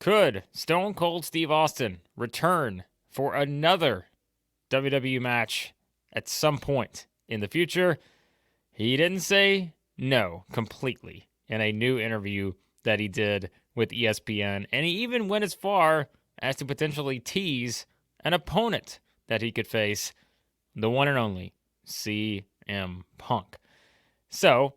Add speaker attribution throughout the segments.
Speaker 1: Could Stone Cold Steve Austin return for another WWE match at some point in the future? He didn't say no completely in a new interview that he did with ESPN, and he even went as far as to potentially tease an opponent that he could face, the one and only CM Punk. So,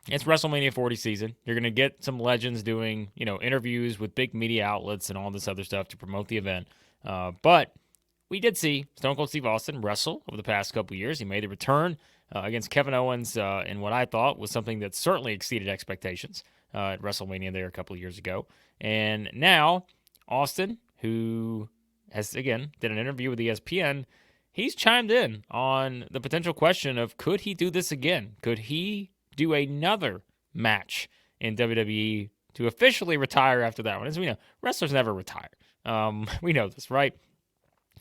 Speaker 1: it's WrestleMania 40 season. You're going to get some legends doing, interviews with big media outlets and all this other stuff to promote the event. But we did see Stone Cold Steve Austin wrestle over the past couple years. He made a return against Kevin Owens in what I thought was something that certainly exceeded expectations at WrestleMania there a couple of years ago. And now, Austin, who has, again, did an interview with ESPN, he's chimed in on the potential question of could he do this again? Could he do another match in WWE to officially retire after that one? As we know, wrestlers never retire. We know this, right?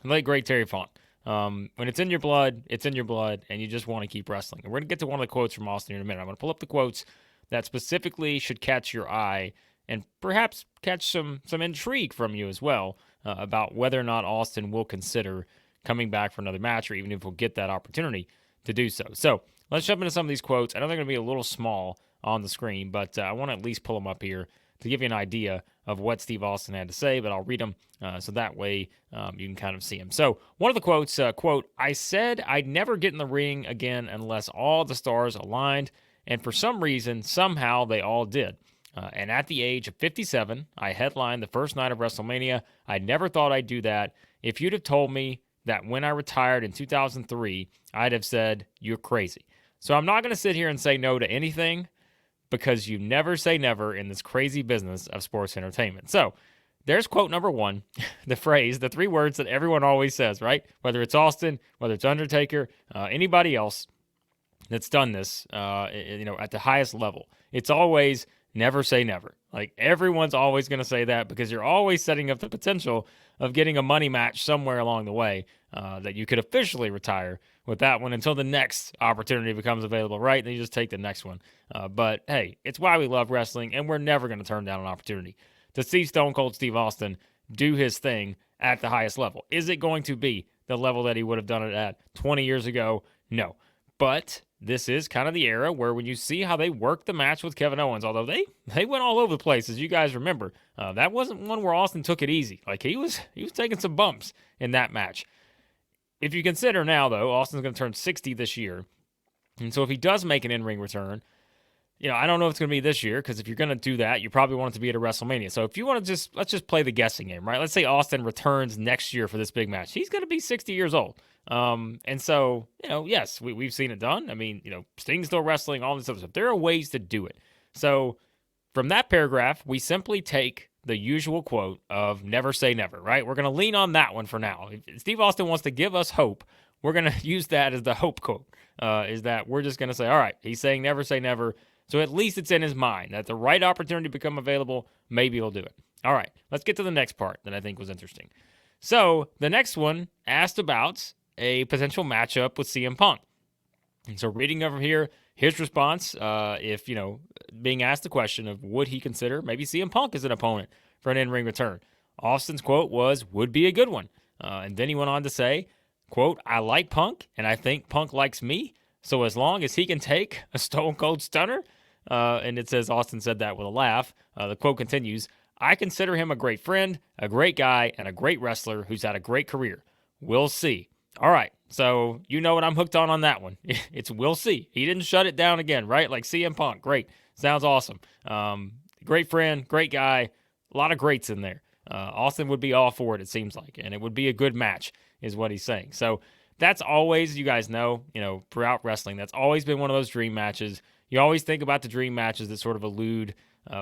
Speaker 1: Late great Terry Funk. When it's in your blood, it's in your blood, and you just want to keep wrestling. And we're going to get to one of the quotes from Austin in a minute. I'm going to pull up the quotes that specifically should catch your eye and perhaps catch some intrigue from you as well about whether or not Austin will consider coming back for another match, or even if we'll get that opportunity to do so. So let's jump into some of these quotes. I know they're going to be a little small on the screen, but I want to at least pull them up here to give you an idea of what Steve Austin had to say, but I'll read them so that way you can kind of see them. So one of the quotes, quote, "I said I'd never get in the ring again unless all the stars aligned, and for some reason, somehow they all did. And at the age of 57, I headlined the first night of WrestleMania. I never thought I'd do that. If you'd have told me that when I retired in 2003, I'd have said, you're crazy. So I'm not going to sit here and say no to anything, because you never say never in this crazy business of sports entertainment." So there's quote number one, the phrase, the three words that everyone always says, right? Whether it's Austin, whether it's Undertaker, anybody else that's done this, at the highest level, it's always never say never. Like, everyone's always going to say that, because you're always setting up the potential of getting a money match somewhere along the way that you could officially retire with that one until the next opportunity becomes available, right? Then you just take the next one. But hey, it's why we love wrestling, and we're never going to turn down an opportunity to see Stone Cold Steve Austin do his thing at the highest level. Is it going to be the level that he would have done it at 20 years ago? No. But this is kind of the era where, when you see how they worked the match with Kevin Owens, although they went all over the place, as you guys remember, that wasn't one where Austin took it easy. Like, he was taking some bumps in that match. If you consider now, though, Austin's going to turn 60 this year, and so if he does make an in-ring return, I don't know if it's going to be this year, because if you're going to do that, you probably want it to be at a WrestleMania. So if you want to let's just play the guessing game, right? Let's say Austin returns next year for this big match. He's going to be 60 years old. And so, yes, we've seen it done. I mean, Sting's still wrestling, all this other stuff. There are ways to do it. So from that paragraph, we simply take the usual quote of never say never, right? We're going to lean on that one for now. If Steve Austin wants to give us hope, we're going to use that as the hope quote, is that we're just going to say, all right, he's saying never say never. So at least it's in his mind that the right opportunity become available, maybe he'll do it. All right, let's get to the next part that I think was interesting. So the next one asked about a potential matchup with CM Punk. And so reading over here, his response, if, being asked the question of would he consider maybe CM Punk as an opponent for an in-ring return, Austin's quote was, would be a good one. And then he went on to say, quote, "I like Punk, and I think Punk likes me. So as long as he can take a Stone Cold Stunner," and it says Austin said that with a laugh. The quote continues, "I consider him a great friend, a great guy, and a great wrestler who's had a great career. We'll see." All right, so you know what I'm hooked on that one. It's we'll see. He didn't shut it down again, right? Like CM Punk, great. Sounds awesome. Great friend, great guy, a lot of greats in there. Austin would be all for it, it seems like, and it would be a good match is what he's saying. So that's always, you guys know, throughout wrestling, that's always been one of those dream matches. You always think about the dream matches that sort of elude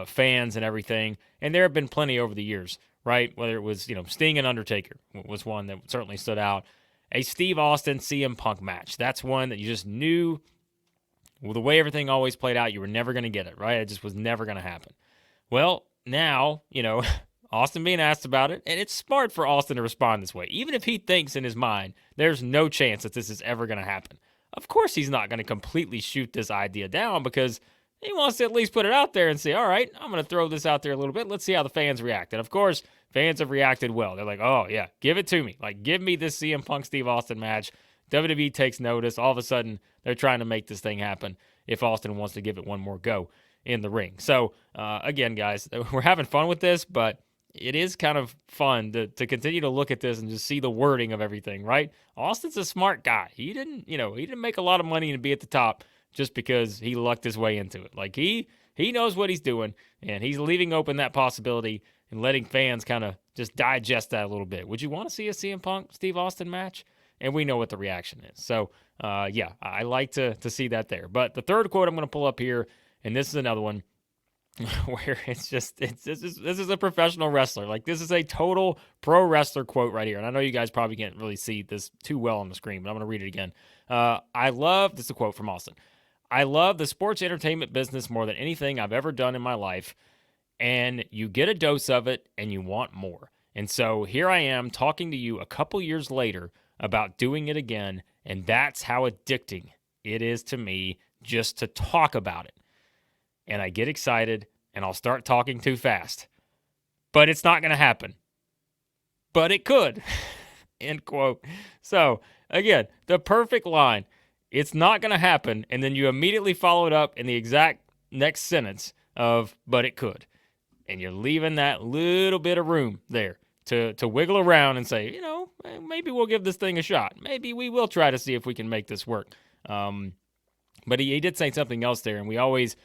Speaker 1: fans and everything, and there have been plenty over the years, right? Whether it was, Sting and Undertaker was one that certainly stood out. A Steve Austin CM Punk match. That's one that you just knew, well, the way everything always played out, you were never going to get it, right? It just was never going to happen. Well, now, Austin being asked about it, and it's smart for Austin to respond this way. Even if he thinks in his mind there's no chance that this is ever going to happen. Of course he's not going to completely shoot this idea down, because He wants to at least put it out there and say, all right, I'm going to throw this out there a little bit. Let's see how the fans react. And of course, fans have reacted well. They're like, oh, yeah, give it to me. Like, give me this CM Punk Steve Austin match. WWE takes notice. All of a sudden, they're trying to make this thing happen if Austin wants to give it one more go in the ring. So, again, guys, we're having fun with this, but it is kind of fun to continue to look at this and just see the wording of everything, right? Austin's a smart guy. He didn't make a lot of money to be at the top just because he lucked his way into it. Like, he knows what he's doing, and he's leaving open that possibility and letting fans kind of just digest that a little bit. Would you want to see a CM Punk Steve Austin match? And we know what the reaction is. So, yeah, I like to see that there. But the third quote I'm going to pull up here, and this is another one where this is a professional wrestler. Like, this is a total pro wrestler quote right here. And I know you guys probably can't really see this too well on the screen, but I'm going to read it again. This is a quote from Austin. I love the sports entertainment business more than anything I've ever done in my life, and you get a dose of it and you want more. And so here I am talking to you a couple years later about doing it again, and that's how addicting it is to me just to talk about it. And I get excited, and I'll start talking too fast. But it's not going to happen. But it could. End quote. So, again, the perfect line. It's not going to happen, and then you immediately follow it up in the exact next sentence of, but it could. And you're leaving that little bit of room there to wiggle around and say, maybe we'll give this thing a shot. Maybe we will try to see if we can make this work. But he did say something else there, and we always,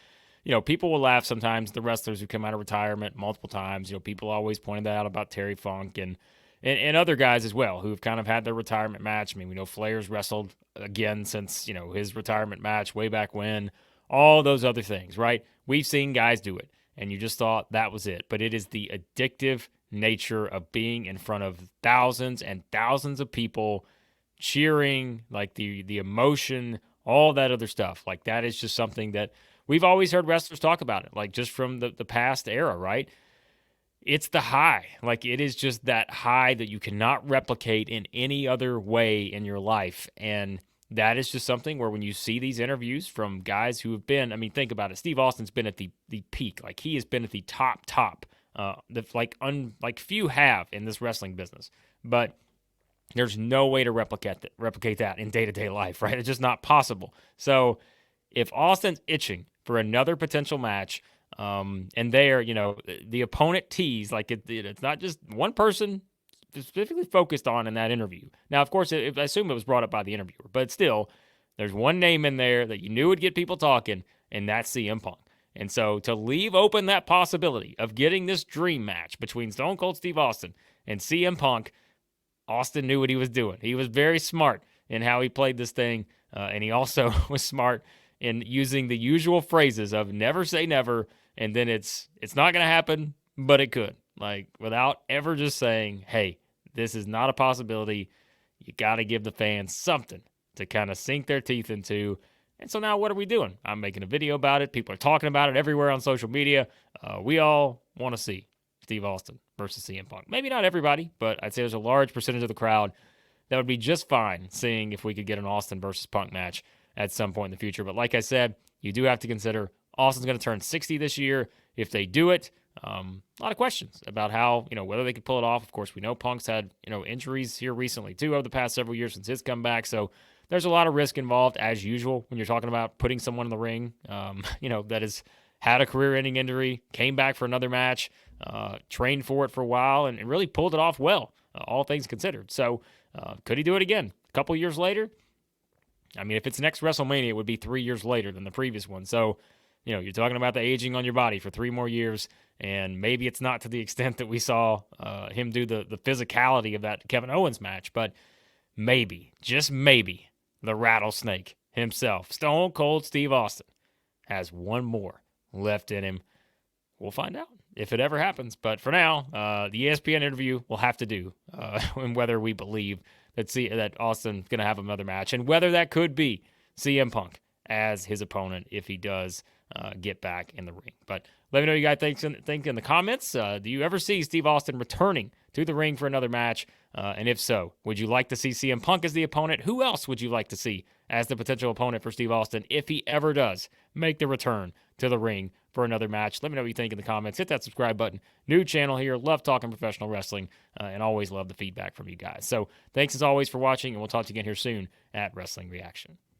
Speaker 1: people will laugh sometimes, the wrestlers who come out of retirement multiple times. People always pointed that out about Terry Funk and other guys as well who've kind of had their retirement match. I mean, we know Flair's wrestled again since, his retirement match way back when, all those other things, right? We've seen guys do it, and you just thought that was it. But it is the addictive nature of being in front of thousands and thousands of people cheering, like the emotion, all that other stuff. Like, that is just something that we've always heard wrestlers talk about it, like just from the past era, right? It's the high. Like, it is just that high that you cannot replicate in any other way in your life. And that is just something where when you see these interviews from guys who have been, I mean, think about it. Steve Austin's been at the peak. Like, he has been at the top, like few have in this wrestling business. But there's no way to replicate that in day-to-day life, right? It's just not possible. So if Austin's itching for another potential match, and there, the opponent tease, like it's not just one person specifically focused on in that interview. Now, of course, I assume it was brought up by the interviewer, but still, there's one name in there that you knew would get people talking, and that's CM Punk. And so to leave open that possibility of getting this dream match between Stone Cold Steve Austin and CM Punk, Austin knew what he was doing. He was very smart in how he played this thing, and he also was smart in using the usual phrases of never say never, and then it's not going to happen, but it could. Like, without ever just saying, hey, this is not a possibility. You got to give the fans something to kind of sink their teeth into. And so now what are we doing? I'm making a video about it. People are talking about it everywhere on social media. We all want to see Steve Austin versus CM Punk. Maybe not everybody, but I'd say there's a large percentage of the crowd that would be just fine seeing if we could get an Austin versus Punk match at some point in the future. But like I said, you do have to consider Austin's going to turn 60 this year. If they do it, a lot of questions about how, whether they could pull it off. Of course, we know Punk's had, injuries here recently too over the past several years since his comeback. So there's a lot of risk involved as usual when you're talking about putting someone in the ring, that has had a career-ending injury, came back for another match, trained for it for a while, and really pulled it off well, all things considered. So could he do it again a couple years later? I mean, if it's next WrestleMania, it would be 3 years later than the previous one. So, you're talking about the aging on your body for 3 more years, and maybe it's not to the extent that we saw him do the physicality of that Kevin Owens match, but maybe, just maybe, the Rattlesnake himself, Stone Cold Steve Austin, has one more left in him. We'll find out if it ever happens. But for now, the ESPN interview will have to do, and whether we believe that Austin's going to have another match, and whether that could be CM Punk as his opponent if he does get back in the ring. But Let me know what you guys think in the comments. Do you ever see Steve Austin returning to the ring for another match? And if so, would you like to see CM Punk as the opponent? Who else would you like to see as the potential opponent for Steve Austin if he ever does make the return to the ring for another match? Let me know what you think in the comments. Hit that subscribe button. New channel here. Love talking professional wrestling and always love the feedback from you guys. So thanks as always for watching, and we'll talk to you again here soon at Wrestling Reaction.